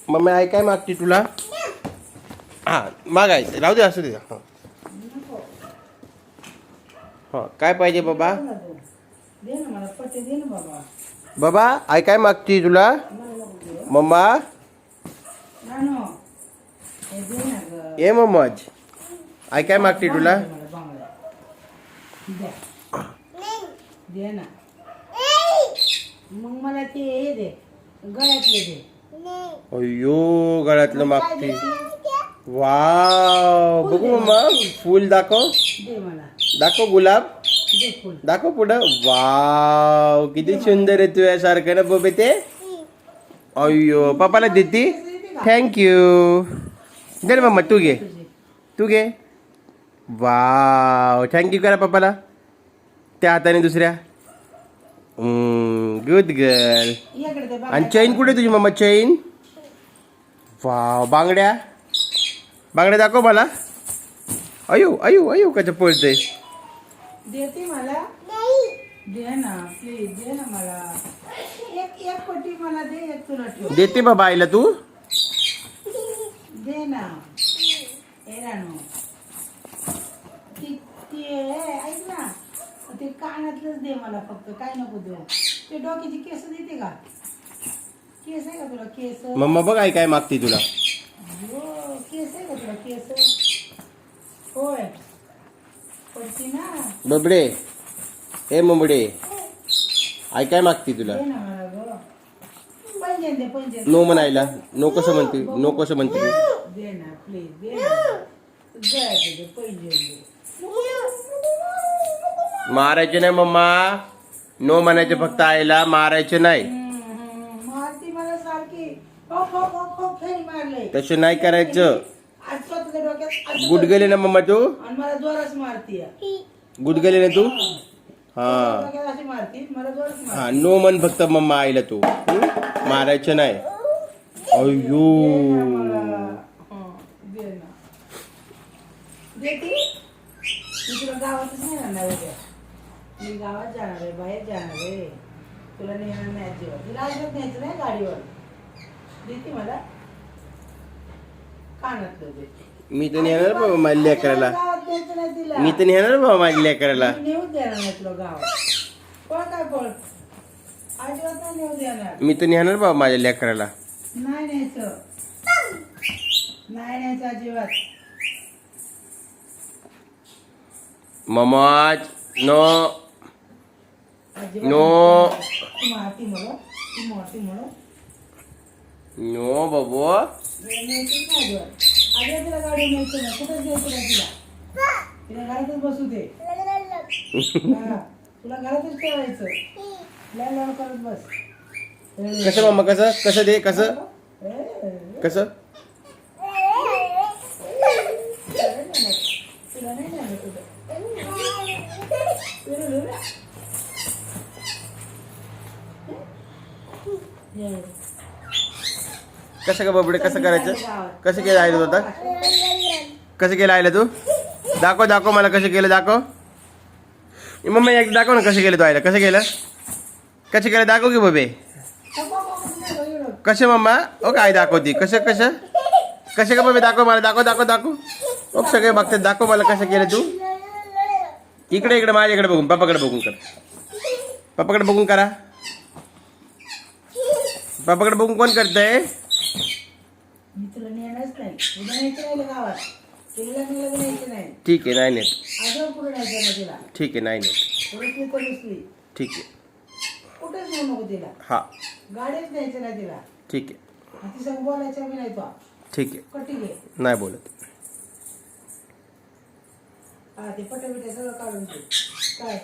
Mummy आई काय मागते तुला? हा मागायचं, राहू दे, असू दे. हा काय पाहिजे बाबा? बाबा आई काय मागते तुला? मम्मा ए मोमोज आई काय मागते तुला? दे ना मग मला ते हे दे, गळ्यातले दे. अय्यो गळ्यातलं मागते. वाव बघू मम्मा, फुल दाखव, दे मला, दाखव गुलाब, दे फुल. दाखव पुढं. वाव किती सुंदर आहे तुझ्यासारखं ना बबे ते. अय्यो पप्पाला देती. थँक्यू. दे ना मम्मा, तू घे, तू घे. वाव थँक्यू करा पप्पाला त्या हाताने दुसऱ्या. Good girl. इकडे दे आणि चैन कुठे तुझी मम्मा? चैन. वाव बांगड्या, बांगड्या दाखव मला. अयो अयो अयो कसं पळतंय. देते मला, दे ना प्लीज, दे ना मला. एक एक पट्टी मला दे, एक तुला ठेव. देते बाबा आईला तू. दे ना. ए रानू, ती ऐक ना, ते कानातलंच दे मला फक्त, काय नको देऊ. ते डोक्याची केस देते का? केस आहे का तुला? केस मम्मा बघ आई काय मागते तुला. हो, केस आहे का तुला? केस होय, पडती ना. बबडे ए मुंबडे आई काय मागते तुला? दे ना मला ग. पैंजण दे, पैंजण. नो म्हणायला. नो कसं म्हणते? नो कसं म्हणते तू? दे ना प्लीज, दे ना. जायचं दे, पैंजण दे. मारायचे नाही मम्मा. नो म्हणायचे फक्त आईला, मारायचे नाही. मारती मला सारखी. हो हो हो हो, फेरी मारले. तसे नाही करायचं. आज स्वतःच्या डोक्यात गुडगेले ना मम्मा तू. आणि मला जोरच मारती. गुडगेले ना तू. हा डोक्यात अशी मारती, मला जोरच मारती. हा नो म्हण फक्त मम्मा आईला तू. मारायचं नाही. अय्यो दे ना. देती? मी तुला गावातच नाही राहणार उद्या. मी गावात जाणार आहे, बाहेर जाणार आहे. तुला नेणार नाही अजिबात. तुला अजिबात न्यायचं नाही गाडीवर. देते मला. कानातलं दे. मी तर नेणार बाबा माझ्या लेकराला. गावात न्यायचं नाही तिला. मी तर नेणार बाबा माझ्या लेकराला. मी नेऊच देणार नाही तुला गावात. पळ काय पळ. अजिबात नाही नेऊ देणार. मी तर नेणार बाबा माझ्या लेकराला. नाही न्यायचं. नाही न्यायचं अजिबात. ममोज नो अजिबात नो तू मारती मला. तू मारती मला. नो बाबू. न्यायचंच नाही अजिबात. अजिबात तिला गाडी न्यायचं नाही. कुठंच द्यायचं नाही तिला. तिला घरातच बसू दे. हा, तुला घरातच ठेवायचं. लय करत बस. कसं मम्मा? कसं कसं दे? कसं कसं? तुला नाही जाणार कुठं. कसं का बबडे? कसं करायचं? कसं केलं आईला होता? कसं केलं आईला तू? दाखव दाखव मला कसं केलं, दाखव. मम्मी एक दाखव ना कसं केलं तू आईला. कसं केलं? कसं केलं दाखव की बबे. कसे मम्मा? ओ काय दाखवती? कसं कसं कसं का बबे? दाखव मला. दाखव दाखव दाखव. ओ सगळे बघतात. दाखव मला कसं केलं तू. इकडे इकडे माझ्याकडे बघून, पप्पाकडे बघून कर. पप्पाकडे बघून करा. पप्पाकडे बघून कोण करतंय? मी तुला नेणारच नाही. उद्या न्यायचं नाही गावात. तिला लग्नाला न्यायचं नाही. ठीक आहे नाही नेत. अजून कुठं न्यायचं नाही तिला. ठीक आहे नाही नेत. रुसली तर रुसली. ठीक आहे. कुठंच नेऊ नको तिला. हा गाडीच न्यायचं नाही तिला. ठीक आहे. आणि ती सगळं बोलायचं बी नाही तो. ठीक आहे. कटी घे. नाही बोलत. हा ते पटाबिटा सगळं काढून दे. काय